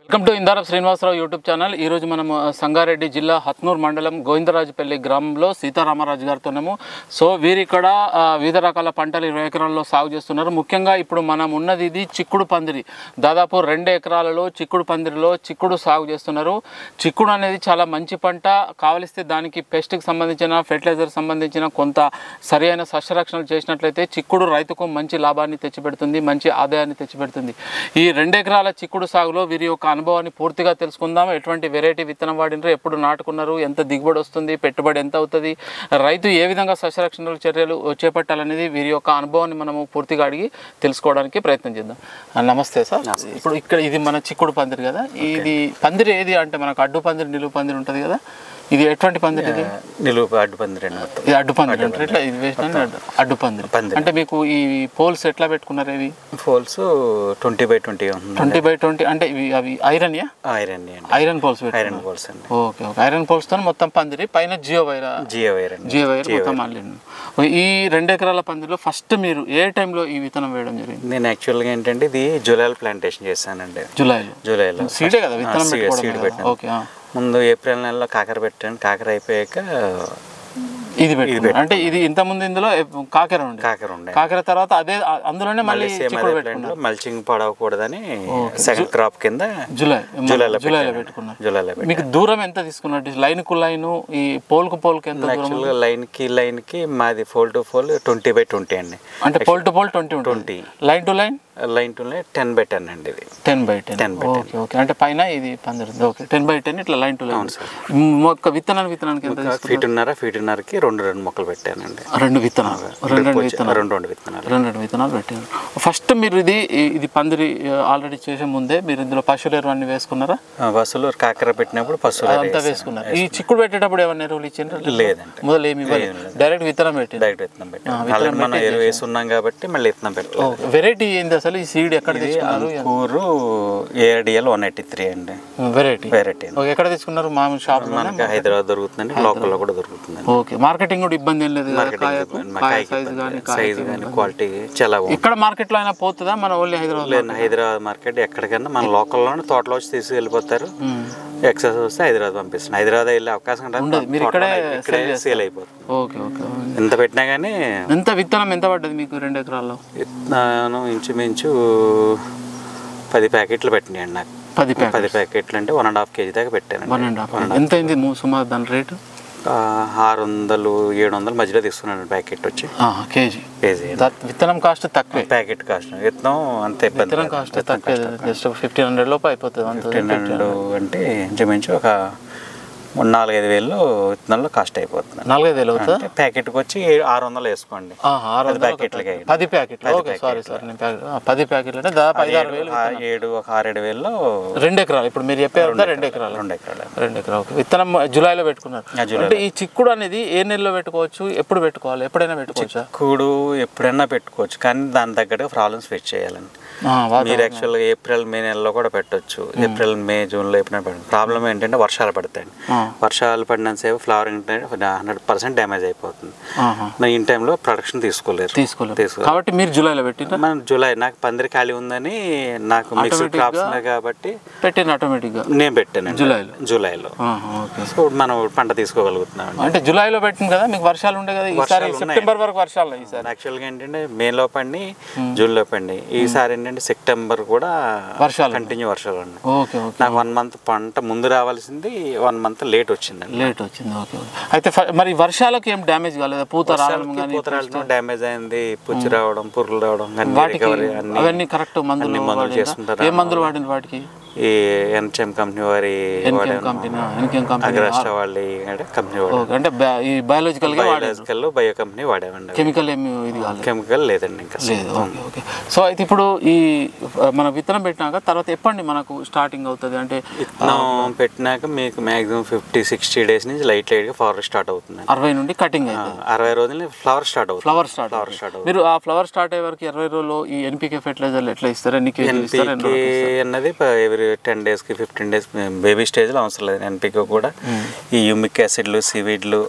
Welcome to Indarapu Srinivasarao YouTube channel. ఈరోజు మనం సంగారెడ్డి జిల్లా హత్నూర్ మండలం గోవిందరాజుపల్లి గ్రామంలో సీతారామరాజు గారితోనేము. సో వీరు ఇక్కడ వివిధ రకాల పంటలు 20 ఎకరాల్లో సాగు చేస్తున్నారు. ముఖ్యంగా ఇప్పుడు మనం ఉన్నది ఇది చిక్కుడు పందిరి. దాదాపు 2 ఎకరాలలో చిక్కుడు పందిరిలో చిక్కుడు సాగు చేస్తున్నారు. చిక్కుడు అనేది చాలా మంచి పంట. కావలిస్తే దానికి పెస్ట్కి సంబంధించిన ఫెర్టిలైజర్ సంబంధించిన కొంత సరైన సస్యరక్షణలు చేసినట్లయితే చిక్కుడు రైతుకు మంచి లాభాన్ని తెచ్చిపెడుతుంది, మంచి ఆదాయాన్ని తెచ్చిపెడుతుంది. ఈ 2 ఎకరాల చిక్కుడు సాగులో వీరి యొక్క అనుభవాన్ని పూర్తిగా తెలుసుకుందాం. ఎటువంటి వెరైటీ విత్తనం వాడినరు, ఎప్పుడు నాటుకున్నారు, ఎంత దిగుబడి వస్తుంది, పెట్టుబడి ఎంత అవుతుంది, రైతు ఏ విధంగా సస్యరక్షణ చర్యలు చేపట్టాలనేది వీరి యొక్క అనుభవాన్ని మనము పూర్తిగా అడిగి తెలుసుకోవడానికి ప్రయత్నం చేద్దాం. నమస్తే సార్. ఇప్పుడు ఇక్కడ ఇది మన చిక్కుడు పందిరి కదా, ఇది పందిరి ఏది అంటే మనకు అడ్డు పందిరి, నిలువు పందిరి ఉంటుంది కదా, ఇది ఎటువంటి పందిరి? ఇది నిలువు అడ్డు పందిరి అండి. మొత్తం ఇది అడ్డు పందిరి అంటే ఇట్లా ఇది వేసిన అడ్డు పందిరి. అంటే మీకు ఈ పోల్స్ ఎట్లా పెట్టుకున్నారు? ఇవి పోల్స్ 20x20 20x20 అంటే ఇవి అవి iron iron poles iron poles అండి. Okay okay. ఐరన్ పోల్స్ తో మొత్తం పందిరి పైన జియో వైర్ మొత్తం అల్లిండు. ఈ 2 ఎకరాల పందిరిలో ఫస్ట్ మీరు ఏ టైంలో ఈ విత్తనం వేయడం జరిగింది? నేను యాక్చువల్గా ఏంటంటే ఇది జూలైలో ప్లాంటేషన్ చేశానండి. జూలైలో సీడే కదా విత్తనం పెట్టాను. ఓకే. ముందు ఏప్రిల్ నెలలో కాకర పెట్టాను. కాకర అయిపోయాక ఇది పెట్టి అంటే ఇది ఇంత ముందు ఇందులో కాకర కాకర తర్వాత అదే అందులోనే మళ్ళీ మల్చింగ్ పడవకూడదని సెకండ్ క్రాప్ కింద జూలైలో పెట్టుకున్నారు. మీకు దూరం ఎంత తీసుకున్నట్టు? లైన్ కు లైన్ ఈ పోల్ కు పోల్ కి ఎంత? యాక్చువల్గా లైన్ కి మాది ఫోల్ టు ఫోల్ 20x20 అండి. అంటే pole to pole 20 line to line 10x10 అండి. ఇది 10x10. Okay okay. అంటే పైన ఇది పందిరి. ఓకే. 10x10 ఇట్లా లైన్ టు లైన్. మొక్క విత్తనానికి ఎంత? ఫీటున్నరకి 2 మొక్కలు పెట్టానండి. 2 విత్తనాలు పెట్టాను. ఫస్ట్ మీరు ఇది పందిరి ఆల్రెడీ చేసే ముందే మీరు ఇందులో పశువుల ఎరువు అన్ని వేసుకున్నారా? పశువులు కాకర పెట్టినప్పుడు పశువులు అంతా వేసుకున్నారు. ఈ చిక్కుడు పెట్టేటప్పుడు ఏమన్నా ఎరువులు ఇచ్చిండ్రా? లేదండి, మొదలు ఏమి డైరెక్ట్ విత్తనం పెట్టాను. మనం ఎరువు వేసుకున్నాం కాబట్టి మళ్ళీ విత్తనం పెట్టాలి. వెరైటీ ఏంది అసలు? ఈ సీడ్ ఎక్కడ తీసుకున్నారు? కూరు ADL 183 అండి. వెరైటీ ఎక్కడ తీసుకున్నారు? మామూలు షాప్ మనకి హైదరాబాద్ దొరుకుతుందండి, లోకల్లో కూడా దొరుకుతుంది. ఓకే. మార్కెటింగ్ కూడా ఇబ్బంది ఏం లేదు? సైజ్ కానీ క్వాలిటీ చాలా ఇక్కడ మార్కెట్ లో అయినా పోతుందా? మన ఓన్లీ హైదరాబాద్ మార్కెట్ ఎక్కడికన్నా మన లోకల్లోనే తోటలో వచ్చి తీసుకెళ్ళిపోతారు. ఎక్సెస్ వస్తే హైదరాబాద్ పంపిస్తున్నాను. హైదరాబాద్ వెళ్ళే అవకాశం సేల్ అయిపోతుంది. Okay okay. ఎంత పెట్టినా కానీ. ఎంత విత్తనం ఎంత పడ్డది మీకు 2 ఎకరాల్లో? విత్తనం ఇంచుమించు 10 ప్యాకెట్లు పెట్టినాయండి నాకు. 10 ప్యాకెట్లు అంటే 1.5 kg దాకా పెట్టాను. 1.5. ఎంత అయింది సుమారు దాని రేటు? 600-700 మధ్యలో తీసుకున్నాను ప్యాకెట్ వచ్చి. కేజీ. విత్తనం కాస్ట్ తక్కువ, ప్యాకెట్ కాస్ట్ విత్తనం అంతే. విత్తనం కాస్ట్ తక్కువ, జస్ట్ 1500 లోపు అయిపోతుంది. 1500 అంటే ఇంచుమించు ఒక 4-5 వేలు విత్తనాల్లో కాస్ట్ అయిపోతుంది. 4-5 వేలు అవుతుంది. ప్యాకెట్కి వచ్చి 600 వేసుకోండి. 10 ప్యాకెట్లకి 10 ప్యాకెట్లు. ఓకే సారీ 10 ప్యాకెట్లు అంటే దాదాపు 5-6 వేలు. 6-7 వేలలో 2 ఎకరాలు. ఇప్పుడు మీరు చెప్పారు 2 ఎకరాలు. ఓకే. విత్తనం జూలైలో పెట్టుకున్నారు. అంటే ఈ చిక్కుడు అనేది ఏ నెలలో పెట్టుకోవచ్చు, ఎప్పుడు పెట్టుకోవాలి? ఎప్పుడైనా పెట్టుకోవచ్చు? చిక్కుడు ఎప్పుడైనా పెట్టుకోవచ్చు, కానీ దాని తగ్గట్టుగా ప్రాబ్లమ్స్ ఫేస్ చేయాలండి. మీరు యాక్చువల్గా ఏప్రిల్ మే నెలలో కూడా పెట్టవచ్చు. ఏప్రిల్ మే జూన్లో ఎప్పుడైనా పెట్టండి. ప్రాబ్లం ఏంటంటే వర్షాలు పడతాయండి. వర్షాలు పడినంతసేపు ఫ్లవరింగ్ 100% డ్యామేజ్ అయిపోతుంది. ఇన్ టైంలో ప్రొడక్షన్ తీసుకోలేరు. కాబట్టి మీరు జూలైలో పెట్టిన? మనం జూలై నాకు పందిరి ఖాళీ ఉందని, నాకు మిక్స్డ్ క్రాప్స్ ఉన్నాయి కాబట్టి పెట్టిన ఆటోమేటిక్గా నేను పెట్టాను జూలైలో. సో మనం పంట తీసుకోగలుగుతున్నాం. అంటే జూలైలో పెట్టింది కదా, మీకు వర్షాలు ఉండే కదా. ఈసారి సెప్టెంబర్ వరకు వర్షాలు. ఈసారి యాక్చువల్గా ఏంటంటే మేలో పండి జూన్లో పండి. ఈసారి ఏంటంటే సెప్టెంబర్ కూడా వర్షాలు, కంటిన్యూ వర్షాలు ఉన్నాయి. నాకు 1 month పంట ముందు రావాల్సింది 1 month లేట్ వచ్చింది. ఓకే. అయితే మరి వర్షాలకు ఏం డ్యామేజ్ కాలేదా? పూత రావడం డ్యామేజ్ అయింది, పుచ్చి రావడం, పురుగులు రావడం, అవన్నీ కరెక్ట్ మందులు చేస్తుంటారు. ఏ మందులు వాడిన వాటికి? ఈ ఎన్హెచ్ఎం కంపెనీ వారి అగ్రాస్టా వాళ్ళ కంపెనీ అంటే ఈ బయో కంపెనీ వాడేవండి. కెమికల్ లేదండి ఇంకా లేదు. సో అయితే ఇప్పుడు ఈ మన విత్తనం పెట్టినాక తర్వాత ఎప్పండి మనకు స్టార్టింగ్ అవుతుంది? అంటే విత్తనం పెట్టినాక మీకు మాక్సిమం 50-60 days నుంచి లైట్ గా ఫ్లవర్ స్టార్ట్ అవుతుంది. 60 నుండి కటింగ్ అవుతుంది. 60 రోజులు ఫ్లవర్ స్టార్ట్ అవుతుంది. ఫ్లవర్ స్టార్ట్ మీరు ఆ ఫ్లవర్ స్టార్ట్ అయ్యే వరకు 20 రోజుల్లో ఈ NPK ఫెర్టిలైజర్లు ఎట్లా ఇస్తారు? ఎన్ని కేజీలు ఇస్తారు? అన్నది 10 daysకి 15 days బేబీ స్టేజ్లో అవసరం లేదు. ఎన్పిక కూడా ఈ యూమిక్ యాసిడ్లు సివిడ్లు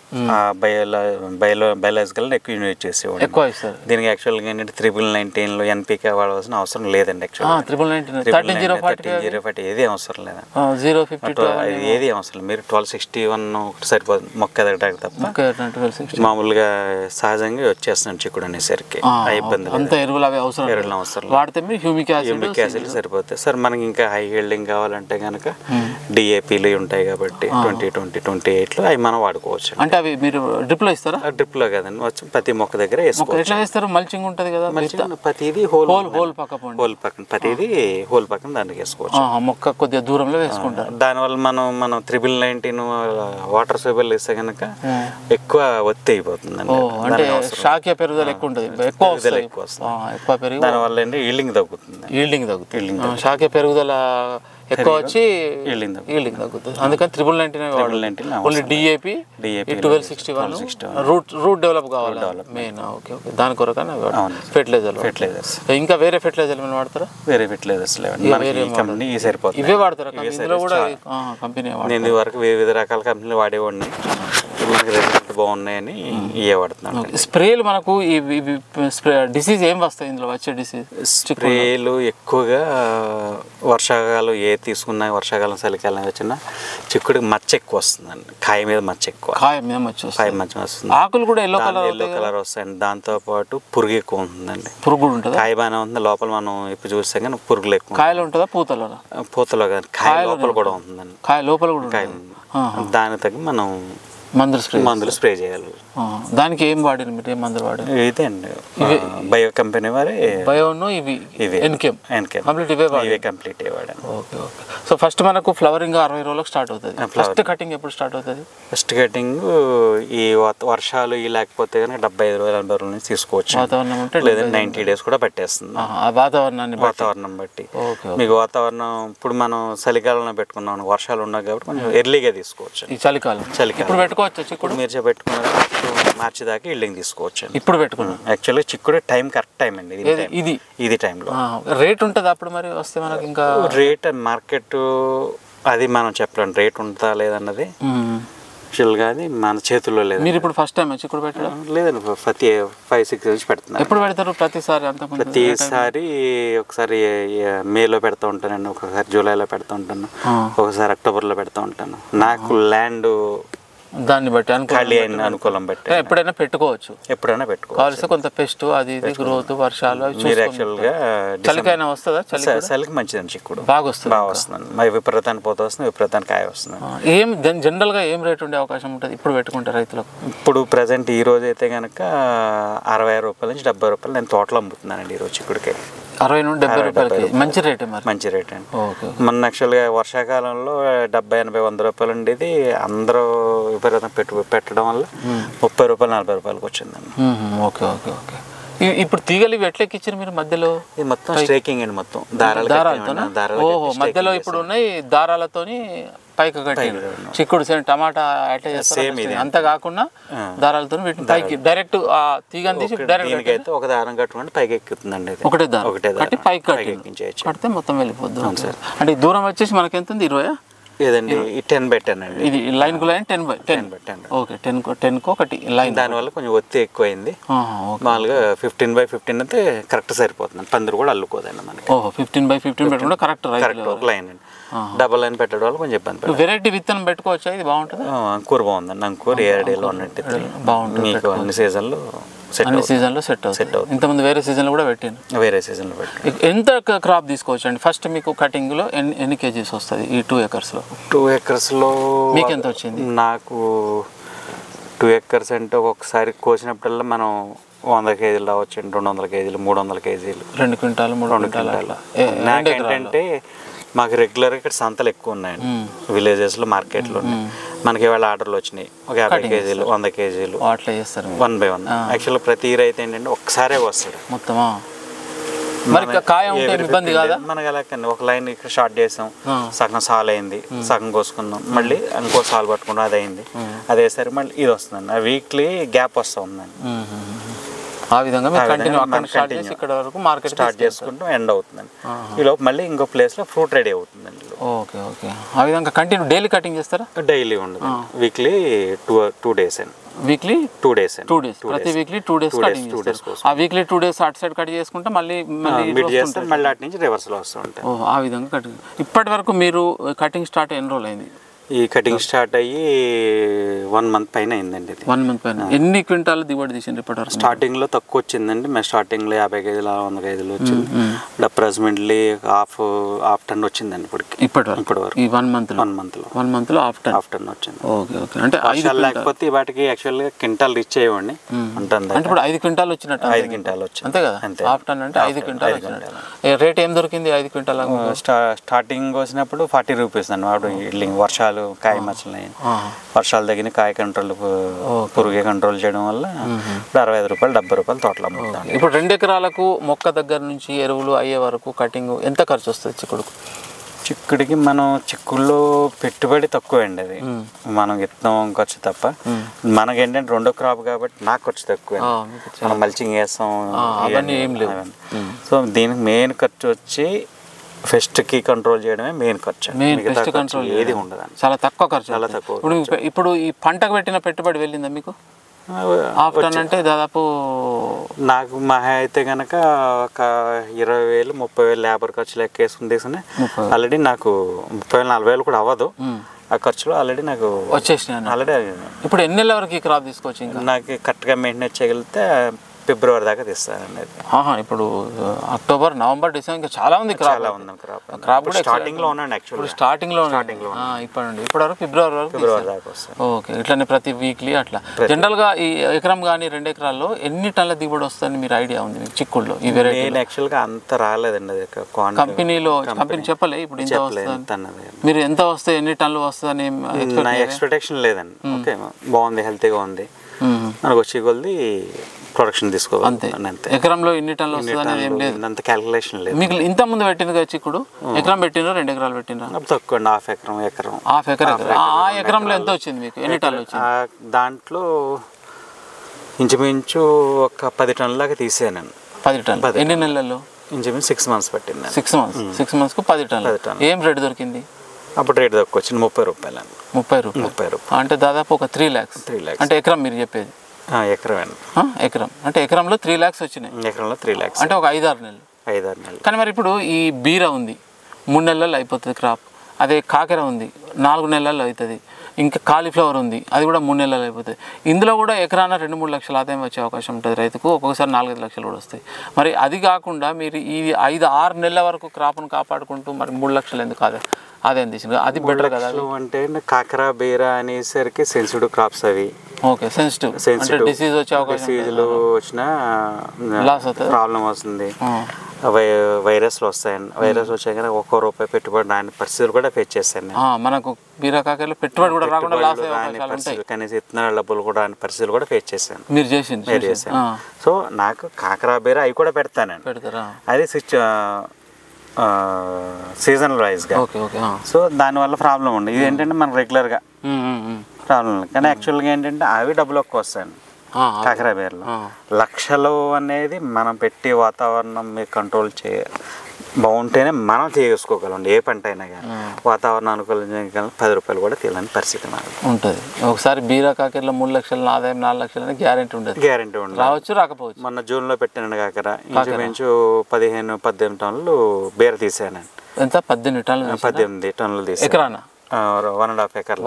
బయోలాజికల్ ఎక్కువ యూజ్ చేసేవాడు. దీనికి యాక్చువల్గా ఏంటంటే 9919లో ఎన్పిక వాడవలసిన అవసరం లేదండి. యాక్చువల్గా 1305 ఏది అవసరం లేదు, ఏది అవసరం లేదు. మీరు 1261 ఒకటి సరిపోతుంది మొక్క ఎదగడానికి తప్ప. మామూలుగా సహజంగా వచ్చేస్తున్నాను చిక్కుడు అనేసరికి ఇబ్బంది హ్యూమిక్ యాసిడ్ సరిపోతాయి సార్. మనకి ఇంకా హై హీల్డింగ్ కావాలంటే కనుక డిఏపీలు ఉంటాయి కాబట్టి 2020-28లో అవి మనం వాడుకోవచ్చు. అంటే అవి మీరు డ్రిప్ లో ఇస్తారా? డ్రిప్ లో కదండి, వచ్చి ప్రతి మొక్క దగ్గర వేసుకోవచ్చు. మల్చింగ్ ఉంటుంది కదా, ప్రతిది హోల్ పక్కన ప్రతిది హోల్ పక్కన దానికి వేసుకోవచ్చు. మొక్క కొద్దిగా దూరంలో వేసుకుంటారు. దానివల్ల మనం 1319 వాటర్ సోబెల్ ఇస్తే కనుక ఎక్కువ ఒత్తి అయిపోతుంది అండి. అంటే శాఖ పెరుగుదల ఎక్కువ ఉంటుంది, ఎక్కువ వస్తుంది. దానివల్ల ఏంటి ఈల్డింగ్ తగ్గుతుంది. శాఖ పెరుగుదల ఎక్కువ వచ్చి ఈల్డింగ్ తగ్గుతుంది. అందుకని 1319 ఓన్లీ డిఏపి 1261 రూట్ డెవలప్ కావాలి మెయిన్. ఓకే ఓకే, దాని కొరకనే ఫెర్టిలైజర్స్. ఇంకా వేరే ఫెర్టిలైజర్ ఏమైనా వాడతారా? వేరే ఫెర్టిలైజర్స్ లేవండి, సరిపోతుంది. ఇవే వాడతారా? ఇందులో కూడా కంపెనీ నేను ఇది వరకు వివిధ రకాల కంపెనీలు వాడేవాడిని, మనకి రిజల్ట్ బాగున్నాయని ఇవే వాడుతున్నాను. స్ప్రేలు మనకు డిసీజ్ ఏం వస్తాయి ఇందులో వచ్చే డిసీజ్? స్ప్రేలు ఎక్కువగా వర్షాకాలం తీసుకున్నా, వర్షాకాలం చలికాలం వచ్చినా చిక్కుడికి మచ్చ ఎక్కువ వస్తుందండి. కాయ మీద మచ్చ ఎక్కువ, కాయ మచ్చ వస్తుంది. ఆకులు కూడా ఎల్లో కలర్ వస్తాయండి. దాంతో పాటు పురుగు ఎక్కువ ఉంటుందండి. పురుగు ఉంటుంది, కాయ బాగానే ఉంటుంది, లోపల మనం ఇప్పుడు చూస్తే కానీ పురుగులు ఎక్కువ. కాయలు ఉంటుందా పూతలో కానీ కాయ లోపల కూడా ఉంటుందండి. కాయ లోపల కూడా కాయ దానికి తగ్గ మనం మందులు స్ప్రే చేయాలి. దానికి ఏం వాడారు మీరు? ఏం మందులు వాడారు? ఇదే అండి, బయో కంపెనీ వారి బయోను ఇవి కంప్లీట్ వాడాను. Okay okay. సో ఫస్ట్ మనకు ఫ్లవరింగ్ 60 రోజులకు స్టార్ట్ అవుతుంది. ఫస్ట్ కటింగ్ ఎప్పుడు స్టార్ట్ అవుతుంది? ఫస్ట్ కటింగ్ ఈ వర్షాలు లేకపోతే కనుక 75 రోజులు 80 రోజుల నుంచి తీసుకోవచ్చు. వాతావరణం ఉంటే లేదా 90 days కూడా పట్టేస్తుంది. వాతావరణం బట్టి. మీకు వాతావరణం ఇప్పుడు మనం చలికాలంలో పెట్టుకున్నాం, వర్షాలు ఉన్నాయి కాబట్టి కొంచెం ఎర్లీగా తీసుకోవచ్చు. ఈ చలికాలం పెట్టుకోవచ్చు. చిక్కుడు మీరు పెట్టుకున్నారు మార్చి దాకా ఈల్డింగ్ తీసుకోవచ్చు. ఇప్పుడు పెట్టుకున్నాం. యాక్చువల్లీ చిక్కుడు టైం కరెక్ట్ టైం అండి ఇది టైంలో. రేట్ ఉంటుంది అప్పుడు మరి వస్తే మనకి? ఇంకా రేట్ మార్కెట్ అది మనం చెప్పలేం, రేట్ ఉంటుందా లేదన్నది యాక్చువల్గా అది మన చేతుల్లో లేదు. మీరు ఇప్పుడు ఫస్ట్ టైం చిక్కుడు పెట్టడం? లేదండి, ప్రతి 5-6 రోజు పెడుతున్నాను. ఎప్పుడు పెడతారు? ప్రతిసారి ఒకసారి మేలో పెడతా ఉంటానండి, ఒకసారి జూలైలో పెడతా ఉంటాను, ఒకసారి అక్టోబర్లో పెడతా ఉంటాను. నాకు ల్యాండ్ దాన్ని బట్టి అనుకూలం బట్టి ఎప్పుడైనా పెట్టుకోవచ్చు. కావాల్సి కొంత పెస్ట్ అది గ్రోత్ వర్షాలు చలికైనా వస్తుందా? చలికి మంచిదండి చిక్కుడు, బాగా వస్తుంది. మరి విపరీతాన్ని పోత వస్తుంది, విపరీతాన్ని కాయ వస్తుంది. ఏం జనరల్ గా ఏం రేట్ ఉండే అవకాశం ఉంటుంది ఇప్పుడు పెట్టుకుంటే రైతులకు? ఇప్పుడు ప్రజెంట్ ఈ రోజు అయితే కనుక 65 రూపాయల నుంచి 70 రూపాయలు నేను తోటలో అమ్ముతున్నానండి ఈ రోజు చిక్కుడుకాయ. 60 నుండి 70 రూపాయలకి మంచి రేట్. మంచి రేట్ అండి. మన యాక్చువల్గా వర్షాకాలంలో 70-80-100 రూపాయలు ఉండేది, అందరూ విపరీతం పెట్టడం వల్ల 30 రూపాయలు 40 రూపాయలకి వచ్చిందండి. Okay okay okay. ఇప్పుడు తీగలు ఇవి ఎట్లా ఎక్కించారు మీరు మధ్యలో? ఇది మొత్తం స్ట్రేకింగ్ అండి, మొత్తం దారాలతో. మధ్యలో ఇప్పుడు ఉన్నాయి దారాలతోని పైకి కట్టి చిక్కుడు టమాటా ఎట్లా చేస్తారు అంత కాకుండా దారాలతో వీటిని పైకి డైరెక్ట్ తీగని తీసి డైరెక్ట్ ఒక దారం కట్టుకుంటే పైకి ఎక్కుతుందండి. ఒకటే దారం పైకి కడితే మొత్తం వెళ్ళిపోద్ది. అంటే దూరం వచ్చేసి మనకి ఎంత ఉంది? 20? లేదండి, 10 పెట్టానండి. ఇది లైన్ కు లైన్ 10/10. ఓకే, 10 కు ఒకటి లైన్. దానివల్ల కొంచెం ఒత్తి ఎక్కువైంది. మామూలుగా 15/15 అయితే కరెక్ట్ సరిపోతుంది, పందిరు కూడా అల్లుకోదండి మనకి. 15/15 పెట్టుకుంటే కరెక్ట్ ఒక లైన్ అండి. డబల్ లైన్ పెట్టడం వల్ల కొంచెం ఇబ్బంది. వెరైటీ విత్తనం పెట్టుకోవచ్చా? ఇది బాగుంటుంది. అంకూర్ బాగుందండి, అంకూర్ ఏడేలో ఉన్నట్టు బాగుంటుంది. మీకు అన్ని సీజన్లో సెట్ అవుతుంది. ఇంతకుముందు వేరే సీజన్లో కూడా పెట్టాను. ఎంత క్రాప్ తీసుకోవచ్చు అండి ఫస్ట్ మీకు కటింగ్లో? ఎన్ని కేజీస్ వస్తుంది ఈ 2 acres-లో? 2 acres-లో మీకు ఎంత వచ్చింది? నాకు 2 acres అంటే ఒకసారి కోసినప్పుడల్లా మనం 100 కేజీలు రావచ్చు, 200 కేజీలు, 300 కేజీలు, 2 క్వింటాలు 3 క్వింటాలు. నాకేంటంటే మాకు రెగ్యులర్గా ఇక్కడ సంతలు ఎక్కువ ఉన్నాయండి విలేజెస్లో, మార్కెట్లో. మనకి ఇవాళ ఆర్డర్లు వచ్చినాయి ఒక 50 కేజీలు 100 కేజీలు అట్లా చేస్తారు 1 by 1. యాక్చువల్గా ప్రతి రైతు ఏంటంటే ఒక్కసారే వస్తాడు మొత్తమా. మరి కాయ ఉంటే ఇబ్బంది కాదా మనకి? అలా కానీ ఒక లైన్ ఇక్కడ స్టార్ట్ చేసాం, సగం సాల్ అయింది, సగం కోసుకున్నాం, మళ్ళీ ఇంకో సాల్ పట్టుకున్నాం, అది అయింది, అదేసరి మళ్ళీ ఇది వస్తుందండి. ఆ వీక్లీ గ్యాప్ వస్తూ ఉందండి. ఆ విధంగా ఇక్కడ వరకు మార్కెట్ స్టార్ట్ చేసుకుంటూ ఎండ్ అవుతుందండి. ఈలోపు మళ్ళీ ఇంకో ప్లేస్లో ఫ్రూట్ రెడీ అవుతుందండి. Okay okay. ఆ విధంగా కంటిన్యూ డైలీ కటింగ్ చేస్తారా? డైలీ ఉండదు, వీక్లీ టూ డేస్ అండి. వీక్లీ 2 days అండి. 2 days ప్రతి వీక్లీ 2 days కటింగ్ చేస్తారు. ఆ వీక్లీ 2 days అటు సైడ్ కట్ చేసుకుంటే మళ్ళీ మిడ్ చేస్తారు, మళ్ళీ అటు నుంచి రివర్స్లో వస్తూ ఉంటాయి. ఆ విధంగా కటింగ్. ఇప్పటి వరకు మీరు కటింగ్ స్టార్ట్ ఎన్ని రోజులు అయింది? ఈ కటింగ్ స్టార్ట్ అయ్యి 1 month పైన అయిందండి. ఇది 1 month పైన. ఎన్ని క్వింటాలు దిగుబడి తీసిండ్రు ఇప్పటివరకు? స్టార్టింగ్లో తక్కువ వచ్చిందండి. మేము స్టార్టింగ్లో 50 kgs 100 kgs వచ్చింది. ఇప్పుడు అప్రాక్సిమేట్లీ హాఫ్ టన్ వచ్చిందండి ఇప్పటి వరకు. ఈ 1 monthలో హాఫ్ టన్ వచ్చింది. Okay okay. అంటే వర్షాలు లేకపోతే వాటికి యాక్చువల్గా క్వింటాల్ రీచ్ అయ్యేవాడిని. అంటే ఇప్పుడు 5 క్వింటాల్ వచ్చినట్టు? 5 క్వింటాల్ వచ్చింది అంతే కదా. హాఫ్ టన్ అంటే 5 క్వింటాల్ వచ్చినట్టు. రేట్ ఏం దొరికింది 5 క్వింటాల్? స్టార్టింగ్ వచ్చినప్పుడు 40 rupees అండి. వాడు వర్షాలు కాయ మచ్చలు, వర్షాలు తగిన కాయ కంట్రోల్, పురుగు కంట్రోల్ చేయడం వల్ల ఇప్పుడు 65 రూపాయలు 70 రూపాయలు తోటలు అమ్ముతాం. ఇప్పుడు 2 ఎకరాలకు మొక్క దగ్గర నుంచి ఎరువులు అయ్యే వరకు కటింగ్ ఎంత ఖర్చు వస్తుంది చిక్కుడికి? మనం చిక్కుల్లో పెట్టుబడి తక్కువ అండి. అది మనం విత్తనం ఖర్చు తప్ప. మనకేంటంటే 2వ crop కాబట్టి నాకు ఖర్చు తక్కువ. మనం మల్చింగ్ వేస్తాం, అవన్నీ ఏం లేవు. సో దీనికి మెయిన్ ఖర్చు వచ్చి పెస్ట్కి కంట్రోల్ చేయడమే మెయిన్ ఖర్చు. పెస్ట్ కంట్రోల్ ఏది ఉండదు, చాలా తక్కువ ఖర్చు. చాలా తక్కువ. ఇప్పుడు ఈ పంటకు పెట్టిన పెట్టుబడి వెళ్ళిందా మీకు? హాఫ్ టన్ అంటే దాదాపు నాకు మహా అయితే కనుక ఒక 20,000 30,000 లేబర్ ఖర్చు లెక్క వేసుకుని తీసుకుని ఆల్రెడీ నాకు 30,000 40,000 కూడా అవ్వదు. ఆ ఖర్చులో ఆల్రెడీ నాకు వచ్చేసినాయి. ఆల్రెడీ. ఇప్పుడు ఎన్ని నెలల వరకు ఈ క్రాప్ తీసుకోవచ్చు? ఇంకా నాకు కరెక్ట్గా మెయింటైన్ చేయగలిగితే ఫిబ్రవరి దాకా తీస్తానండి. ఇప్పుడు అక్టోబర్ నవంబర్ డిసెంబర్ ఇంకా చాలా ఉంది క్రాప్. క్రాప్ కూడా స్టార్టింగ్లో ఉన్నాను యాక్చువల్లీ. స్టార్టింగ్లో ఇప్పటివరకు ఫిబ్రవరి దాకా వస్తాయి. ఓకే. ఇట్లానే ప్రతి వీక్లీ అట్లా. జనరల్గా ఈ ఎకరం కానీ 2 ఎకరాల్లో ఎన్ని టన్నుల దిగుబడి వస్తుందని మీరు ఐడియా ఉంది మీకు చిక్కుల్లో? ఈ వెరైటీ నేను యాక్చువల్గా అంత రాలేదండి. అది కంపెనీ చెప్పలే ఇప్పుడు ఇంత వస్తుంది, మీరు ఎంత వస్తే ఎన్ని టన్నులు వస్తుందని ఎక్స్పెక్టేషన్ లేదండి. ఓకే, బాగుంది, హెల్తీగా ఉంది, మనకు వచ్చే కొద్ది ప్రొడక్షన్ తీసుకోవాలి అంతే. ఎకరంలో ఎన్ని టన్నులు వస్తుంది ఏం లేదు, అంత క్యాలిక్యులేషన్ లేదు. మీకు ఇంత ముందు పెట్టింది కదా చిక్కుడు? ఎకరం పెట్టినరా 2 ఎకరాలు పెట్టినరా? తక్కువ అండి, హాఫ్ ఎకరం. ఆ ఎకరంలో ఎంత వచ్చింది మీకు? ఎన్ని టన్నులు వచ్చింది? దాంట్లో ఇంచుమించు ఒక 10 టన్నుల దాకా తీసాను. 10 టన్నులు ఎన్ని నెలల్లో? ఇంచుమించు 6 months పట్టింది. 6 monthsకు 10 టన్నులు. ఏం రేట్ దొరికింది అప్పుడు? రేట్ తక్కువ వచ్చింది, 30 రూపాయలు. 30 రూపాయలు అంటే దాదాపు ఒక 3 lakhs. అంటే ఎకరం మీరు చెప్పేది? ఎకరం అంటే ఎకరంలో 3 lakhs వచ్చినాయి. ఎకరంలో 3 lakhs అంటే ఒక 5-6 నెలలు. కానీ మరి ఇప్పుడు ఈ బీర ఉంది 3 నెలల్లో అయిపోతుంది క్రాప్. అదే కాకెర ఉంది 4 నెలల్లో అవుతుంది. ఇంకా కాలీఫ్లవర్ ఉంది, అది కూడా 3 నెలలు అయిపోతుంది. ఇందులో కూడా ఎకరాన 2-3 లక్షల ఆదాయం వచ్చే అవకాశం ఉంటుంది రైతుకు. ఒక్కొక్కసారి 4-5 లక్షలు కూడా వస్తాయి. మరి అది కాకుండా మీరు ఈ 5-6 నెలల వరకు క్రాప్ను కాపాడుకుంటూ మరి 3 లక్షలు ఎందుకు ఆదాయం తీసింది? అది బెటర్ కదా. అంటే కాకర బీర అనేసరికి సెన్సిటివ్ క్రాప్స్ అవి. Okay, sensitive. డిసీజ్ వచ్చే అవకాశం, డిసీజులు వచ్చినా లాస్ అవుతుంది, ప్రాబ్లం వస్తుంది, వైరస్లు వస్తాయండి. వైరస్ వచ్చాక ₹1 పెట్టుబడి రాని పరిస్థితులు కూడా ఫేస్ చేస్తాను. మనకు బీరకాయలు పెట్టుబడి కూడా రాకుండా లాస్ అయ్యే కనీసం ఇత్తనాల డబ్బులు కూడా రాని పరిస్థితులు కూడా ఫేస్ చేశాను. మీరు చేశాను. సో నాకు కాకర బీర అవి కూడా పెడతానండి. అది సీజనల్ వైజ్గా. సో దానివల్ల ప్రాబ్లం ఉండదు. ఇది ఏంటంటే మనకు రెగ్యులర్గా ప్రాబ్లం. కానీ యాక్చువల్గా ఏంటంటే అవి డబ్బులు ఎక్కువ వస్తాయండి కాకర బీరలో. లక్షలు అనేది మనం పెట్టి వాతావరణం మీరు కంట్రోల్ బాగుంటేనే మనం తీసుకోగలం. ఏ పంట అయినా కానీ వాతావరణం అనుకూలించగలం. ₹10 కూడా తీయలేని పరిస్థితి ఉంటుంది. ఒకసారి బీరకాయలో 3 లక్షల ఆదాయం 4 లక్షలు గ్యారెంటీ ఉండదు. రావచ్చు, రాకపోవచ్చు. మొన్న జూన్లో పెట్టిన కాకర ఇంచుమించు 15-18 టన్నులు బీర తీసాను. ఎంత? 18 టన్నులు? 18 టన్నులు తీసాను ఎకరాన. 1.5 ఎకర్లు.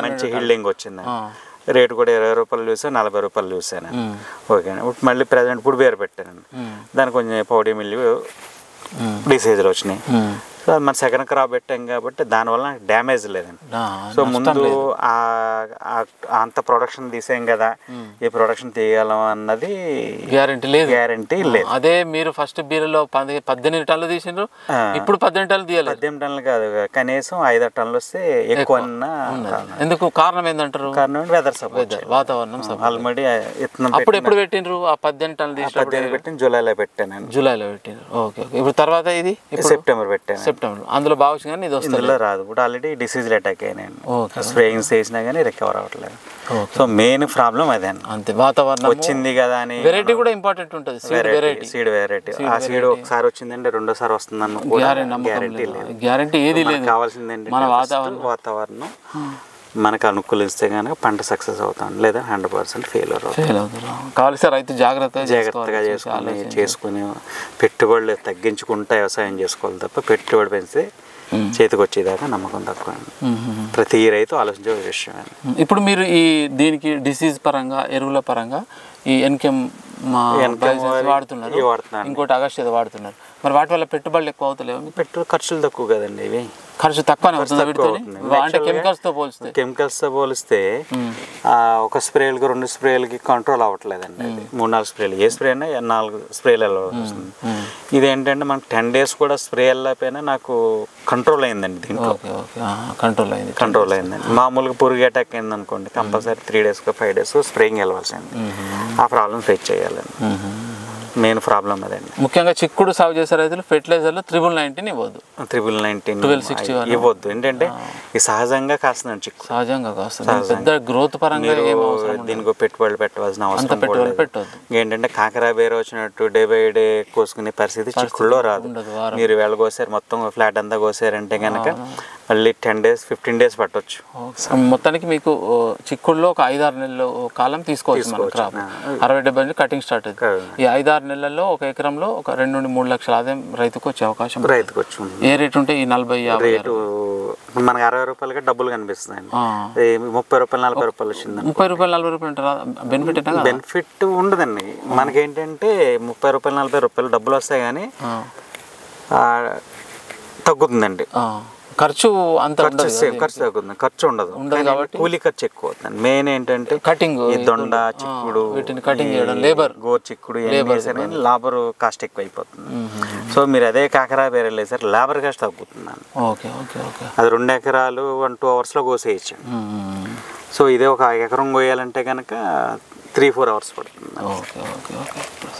మంచి హీల్డింగ్ వచ్చింది. రేటు కూడా ₹20 చూసాను, ₹40 చూసాను. ఓకే, ఇప్పుడు మళ్ళీ ప్రజెంట్ ఇప్పుడు బీర పెట్టాను. దానికి కొంచెం పౌడీ మిల్లి డిసీజులు వచ్చినాయి. సో మన సెకండ్ క్రాప్ పెట్టాం కాబట్టి దానివల్ల డ్యామేజ్ లేదండి. సో ముందు అంత ప్రొడక్షన్ తీసాం కదా, ఈ ప్రొడక్షన్ తీయగలం అన్నది గ్యారెంటీ లేదు. అదే మీరు ఫస్ట్ బీరలో 18 టన్నులు తీసిండ్రు, ఇప్పుడు 18 టన్నులు తీయాలి. 18 టన్నులు కాదు, కనీసం 5-6 టన్నులు వస్తే ఎక్కువ. ఎందుకు? కారణం ఏంటంటారు? కారణం వెదర్ సపోర్ట్, వాతావరణం. ఆల్రెడీ అప్పుడు ఎప్పుడు పెట్టిండ్రు? ఆ 18 టన్నులు పెట్టిన జూలైలో పెట్టాను. జూలైలో పెట్టిండ్రు. ఓకే. ఇప్పుడు తర్వాత ఇది సెప్టెంబర్ పెట్టాను. సెప్టెంబర్ అందులో బాగా వచ్చింది కానీ ఇది వస్తుంది ఇందులో రాదు. ఇప్పుడు ఆల్రెడీ డిసీజ్లు అటాక్ అయినాయి, స్ప్రేయింగ్స్ చేసినా కానీ రికవర్ అవ్వట్లేదు. సో మెయిన్ ప్రాబ్లం అదే అంతే. వాతావరణం వచ్చింది కదా అని వెరైటీ కూడా ఇంపార్టెంట్ ఉంటుంది. సీడ్ వెరైటీ ఆ సీడ్ ఒకసారి వచ్చిందంటే రెండోసారి వస్తుందన్న గ్యారంటీ ఏది లేదు. కావాల్సింది ఏంటంటే వాతావరణం మనకు అనుకూలిస్తే కనుక పంట సక్సెస్ అవుతాం, లేదా 100% ఫెయిల్ అవుతాం. కావాల్సిన రైతు జాగ్రత్తగా చేసుకుని పెట్టుబడులు తగ్గించుకుంటా వ్యవసాయం చేసుకోవాలి తప్ప పెట్టుబడి పెంచితే చేతికి వచ్చేదాకా నమ్మకం తక్కువ. ప్రతి రైతు ఆలోచించే విషయం. ఇప్పుడు మీరు దీనికి డిసీజ్ పరంగా ఎరువుల పరంగా ఈ ఎన్కెమ్ వాడుతున్నారు, ఇంకోటి అగస్ట్ ఏదో వాడుతున్నారు. మరి వాటి వల్ల పెట్టుబడులు ఎక్కువ అవుతలేవు? పెట్టుబడి ఖర్చులు తక్కువ కదండి. ఇవి ఖర్చు తక్కువనే అవుతుంది అంటే కెమికల్స్తో పోలిస్తే ఒక స్ప్రేలకు 2 స్ప్రేలకి కంట్రోల్ అవ్వట్లేదండి. 3-4 స్ప్రేలు ఏ స్ప్రే అయినా 4 స్ప్రేలు వస్తుంది. ఇదేంటంటే మనకు 10 days కూడా స్ప్రే వెళ్ళకపోయినా నాకు కంట్రోల్ అయిందండి. దీంట్లో కంట్రోల్ అయిందండి. మామూలుగా పురుగు అటాక్ అయింది అనుకోండి, కంపల్సరీ 3 days 5 days స్ప్రేయింగ్ వెళ్ళవలసింది. ఆ ప్రాబ్లం ఫేస్ చేయాలండి. మెయిన్ ప్రాబ్లం అదండి. ముఖ్యంగా చిక్కుడు సాగు చేసే రైతులు ఫెర్టిలైజర్లు 319 ఇవ్వద్దు, 1260 ఇవ్వద్దు. ఏంటంటే ఇది సహజంగా కాస్తుందండి. చిక్కు సహజంగా కాస్తుంది. పెద్ద గ్రోత్ పరంగా దీనికి పెట్టుబడులు పెట్టవలసిన అవసరం పెట్టవద్దు. ఏంటంటే కాకరా బేర వచ్చినట్టు డే బై డే కోసుకునే పరిస్థితి చిక్కుల్లో రాదు. మీరు వెళ్ళగోసారు మొత్తం ఫ్లాట్ అంతా కోసారంటే కనుక మళ్ళీ 10 days 15 days పట్టవచ్చు. మొత్తానికి మీకు చిక్కుడులో ఒక 5-6 నెలల కాలం తీసుకోవచ్చు. 60-70 కటింగ్ స్టార్ట్ అవుతుంది. ఈ 5-6 నెలల్లో ఒక ఎకరంలో ఒక 2 నుండి 3 లక్షల ఆదాయం రైతుకు వచ్చే అవకాశం. ఏ రేట్ ఉంటే ఈ 40-50 రేటు మనకి 60 రూపాయలకి డబ్బులు కనిపిస్తుంది. 30 రూపాయలు 40 రూపాయలు వచ్చింది. 30 రూపాయలు 40 రూపాయలు అంటే బెనిఫిట్ ఉండదండి. మనకేంటంటే 30 రూపాయలు 40 రూపాయలు డబ్బులు వస్తాయి కానీ తగ్గుతుందండి. ఖర్చు అంత తగ్గుతుంది, ఖర్చు ఉండదు కాబట్టి కూలీ ఖర్చు ఎక్కువ అవుతుంది. మెయిన్ ఏంటంటే కటింగ్, దొండ చిక్కుడు, కటింగ్ చేయడం, లేబర్, గోరు చిక్కుడు, లేబర్ కాస్ట్ ఎక్కువ అయిపోతుంది. సో మీరు అదే కాకరా బేరలు వేసారు, లేబర్ కాస్ట్ తగ్గుతుంది. అది 2 ఎకరాలు 1-2 hours కోసేయచ్చు. సో ఇదే ఒక ఎకరం కోయాలంటే కనుక 3-4 hours పడుతుంది.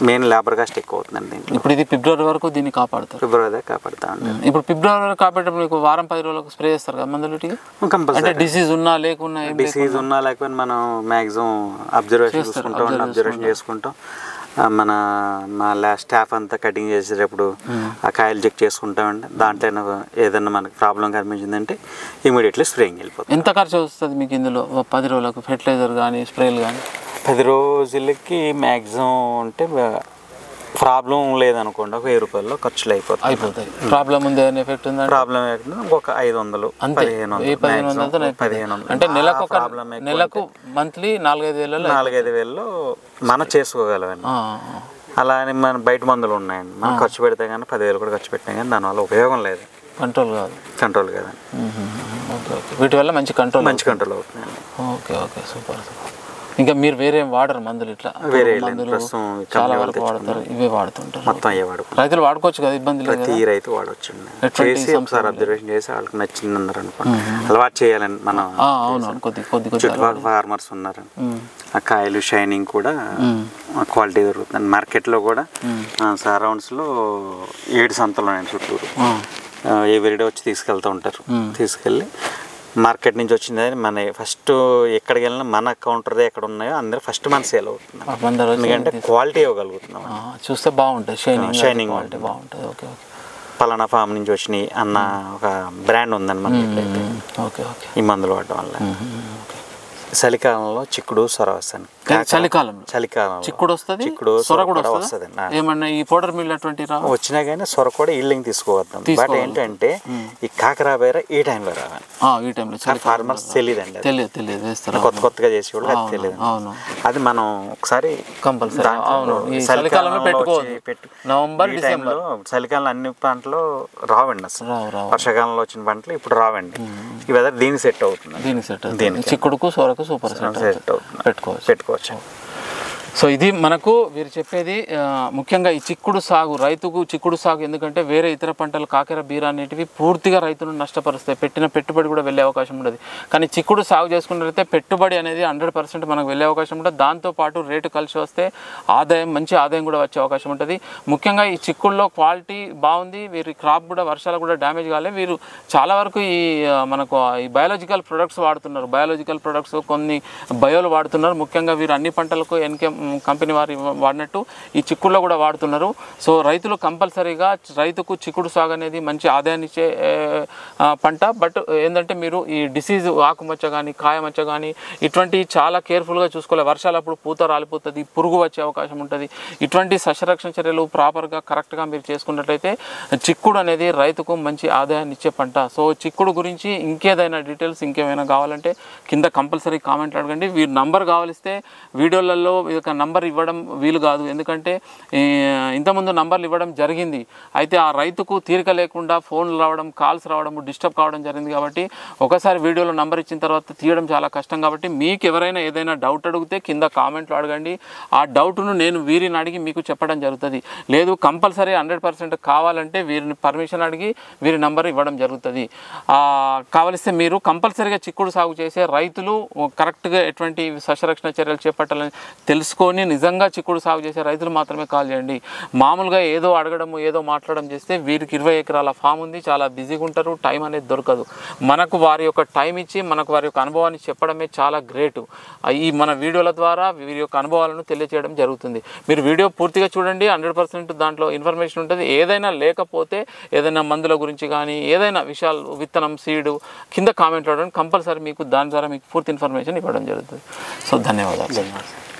మెయిన్ లేబర్ కాస్ట్ ఎక్కువ అవుతుందండి. ఇప్పుడు ఇది ఫిబ్రవరి వరకు దీన్ని కాపాడుతారు. ఫిబ్రవరి దాకా కాపాడుతాం. ఇప్పుడు ఫిబ్రవరి వరకు కాపాడేటప్పుడు మీకు వారం 10 రోజులకు స్ప్రే చేస్తారు కదా మందులు? కంపల్సరీ డిసీజ్ ఉన్నా లేకపోయినా మనం మ్యాక్సిమం అబ్జర్వేషన్ చేసుకుంటాం. మా స్టాఫ్ అంతా కటింగ్ చేసేటప్పుడు ఆ కాయలు చెక్ చేసుకుంటామండి. దాంట్లో ఏదైనా మనకు ప్రాబ్లం కనిపించిందంటే ఇమీడియట్లీ స్ప్రేయింగ్ వెళ్ళిపోతుంది. ఎంత ఖర్చు వస్తుంది మీకు ఇందులో 10 రోజులకు ఫెర్టిలైజర్ కానీ స్ప్రేలు కానీ? 10 రోజులకి మ్యాక్సిమం అంటే ప్రాబ్లం లేదనుకోండి ఒక 1000 రూపాయల్లో ఖర్చులు అయిపోతాయి. ప్రాబ్లం ఉంది ఎఫెక్ట్ ఉందా? ప్రాబ్లం ఒక 500 1500 అంటే నెలకు మంత్లీ 4-5 వేలలో మనం చేసుకోగలమండి. అలా అని మన బయట మందులు ఉన్నాయండి, మనం ఖర్చు పెడితే కానీ 10,000 కూడా ఖర్చు పెట్టినా కానీ దానివల్ల ఉపయోగం లేదు. కంట్రోల్ కాదండి. వీటి వల్ల మంచి కంట్రోల్ అవుతుంది. Okay super. ఇంకా మీరు వేరే వాడరు మందులు? ఇట్లా వేరే చాలా వరకు వాడతారు, ఇవే వాడుతుంటారు. మొత్తం అయ్యే వాడుకుంటారు. రైతులు వాడుకోవచ్చు కదా, ఇబ్బంది లేదు. ప్రతి రైతు వాడవచ్చు. ఒకసారి అబ్జర్వేషన్ చేసి వాళ్ళకి నచ్చింది అన్నారు అనుకోండి, అలవాటు చేయాలని మనం. అవును, కొద్ది చుట్టుపక్కల ఫార్మర్స్ ఉన్నారు. ఆ కాయలు షైనింగ్ కూడా క్వాలిటీ దొరుకుతుంది. మార్కెట్లో కూడా సరౌండ్స్లో 7 సంతలు ఉన్నాయి చుట్టూరు. ఎవ్రీడే వచ్చి తీసుకెళ్తూ ఉంటారు. తీసుకెళ్ళి మార్కెట్ నుంచి వచ్చింది మన ఫస్ట్ ఎక్కడికి వెళ్ళినా మన కౌంటర్దే ఎక్కడ ఉన్నాయో అందరూ ఫస్ట్ మన సేల్ అవుతుంది. ఎందుకంటే క్వాలిటీ ఇవ్వగలుగుతున్నాం. చూస్తే బాగుంటుంది, షైనింగ్ బాగుంటుంది. ఓకే పలానా ఫామ్ నుంచి వచ్చినాయి అన్న ఒక బ్రాండ్ ఉందండి మనకి. ఈ మందులు వాడటం వల్ల చలికాలంలో చిక్కుడు సొర వస్తుంది. చలికాలంలో చిక్కుడు వస్తుంది, సొర కూడా వస్తుంది. ఏమన్నా ఈ పౌడర్ మిల్ అటువంటి వచ్చినా కానీ సొర కూడా ఈల్డింగ్ తీసుకోవద్దాం. బట్ ఏంటంటే ఈ కాకరా బేర ఈ టైంలో రావాలి. ఈ టైంలో ఫార్మర్స్ తెలియదండి, తెలియదు. కొత్తగా చేసేవాళ్ళు అది తెలియదు. అది మనం ఒకసారి కంపల్సరీ చలికాలంలో పెట్టుకోవచ్చు. నవంబర్ డిసెంబర్ చలికాలంలో అన్ని పంటలు రావండి. అసలు వర్షాకాలంలో వచ్చిన పంటలు ఇప్పుడు రావండి. ఈ వెదర్ దీనికి సెట్ అవుతుంది. చిక్కుడుకు సొరకు సూపర్ సెట్ అవుతుంది, పెట్టుకోవచ్చు. సో ఇది మనకు వీరు చెప్పేది ముఖ్యంగా ఈ చిక్కుడు సాగు రైతుకు చిక్కుడు సాగు ఎందుకంటే వేరే ఇతర పంటలు కాకెర బీర అనేటివి పూర్తిగా రైతును నష్టపరుస్తాయి, పెట్టిన పెట్టుబడి కూడా వెళ్ళే అవకాశం ఉండదు. కానీ చిక్కుడు సాగు చేసుకున్నట్లయితే పెట్టుబడి అనేది 100% మనకు వెళ్ళే అవకాశం ఉంటుంది. దాంతోపాటు రేటు కలిసి వస్తే మంచి ఆదాయం కూడా వచ్చే అవకాశం ఉంటుంది. ముఖ్యంగా ఈ చిక్కుడులో క్వాలిటీ బాగుంది, వీరి క్రాప్ కూడా వర్షాలు కూడా డ్యామేజ్ కాలే. వీరు చాలా వరకు మనకు ఈ బయాలజికల్ ప్రొడక్ట్స్ వాడుతున్నారు, బయాలజికల్ ప్రొడక్ట్స్ కొన్ని బయోలు వాడుతున్నారు. ముఖ్యంగా వీరు అన్ని పంటలకు ఎన్కే కంపెనీ వారు వాడినట్టు ఈ చిక్కుడులో కూడా వాడుతున్నారు. సో రైతులు కంపల్సరీగా రైతుకు చిక్కుడు సాగు అనేది మంచి ఆదాయాన్ని ఇచ్చే పంట. బట్ ఏంటంటే మీరు ఈ డిసీజ్ ఆకుమచ్చ కానీ కాయమచ్చ కానీ ఇటువంటివి చాలా కేర్ఫుల్గా చూసుకోవాలి. వర్షాలప్పుడు పూత రాలిపోతుంది, పురుగు వచ్చే అవకాశం ఉంటుంది. ఇటువంటి సస్యరక్షణ చర్యలు ప్రాపర్గా కరెక్ట్గా మీరు చేసుకున్నట్లయితే చిక్కుడు అనేది రైతుకు మంచి ఆదాయాన్ని ఇచ్చే పంట. సో చిక్కుడు గురించి ఇంకేదైనా డీటెయిల్స్ ఇంకేమైనా కావాలంటే కింద కంపల్సరీ కామెంట్ అడగండి. వీరి నంబర్ కావలిస్తే వీడియోలలో నంబర్ ఇవ్వడం వీలు కాదు, ఎందుకంటే ఇంతకుముందు నంబర్లు ఇవ్వడం జరిగింది. అయితే ఆ రైతుకు తీరిక లేకుండా ఫోన్లు రావడం, కాల్స్ రావడం, డిస్టర్బ్ కావడం జరిగింది. కాబట్టి ఒకసారి వీడియోలో నంబర్ ఇచ్చిన తర్వాత తీయడం చాలా కష్టం. కాబట్టి మీకు ఎవరైనా ఏదైనా డౌట్ అడిగితే కింద కామెంట్లో అడగండి. ఆ డౌట్ను నేను వీరిని అడిగి మీకు చెప్పడం జరుగుతుంది. లేదు కంపల్సరీ 100% కావాలంటే వీరిని పర్మిషన్ అడిగి వీరి నంబర్ ఇవ్వడం జరుగుతుంది. కావలిస్తే మీరు కంపల్సరీగా చిక్కుడు సాగు చేసే రైతులు కరెక్ట్గా ఎటువంటి సస్యరక్షణ చర్యలు చేపట్టాలని తెలుసుకొని నిజంగా చిక్కుడు సాగు చేసే రైతులు మాత్రమే కాల్ చేయండి. మామూలుగా ఏదో అడగడము ఏదో మాట్లాడడం చేస్తే వీరికి 20 ఎకరాల ఫామ్ ఉంది, చాలా బిజీగా ఉంటారు, టైం అనేది దొరకదు. మనకు వారి యొక్క టైం ఇచ్చి మనకు వారి యొక్క అనుభవాన్ని చెప్పడమే చాలా గ్రేటు. ఈ మన వీడియోల ద్వారా వీరి యొక్క అనుభవాలను తెలియజేయడం జరుగుతుంది. మీరు వీడియో పూర్తిగా చూడండి, 100% దాంట్లో ఇన్ఫర్మేషన్ ఉంటుంది. ఏదైనా లేకపోతే ఏదైనా మందుల గురించి కానీ ఏదైనా విషయాలు విత్తనం సీడు కింద కామెంట్ అడగండి. కంపల్సరీ మీకు దాని ద్వారా మీకు పూర్తి ఇన్ఫర్మేషన్ ఇవ్వడం జరుగుతుంది. సో ధన్యవాదాలు.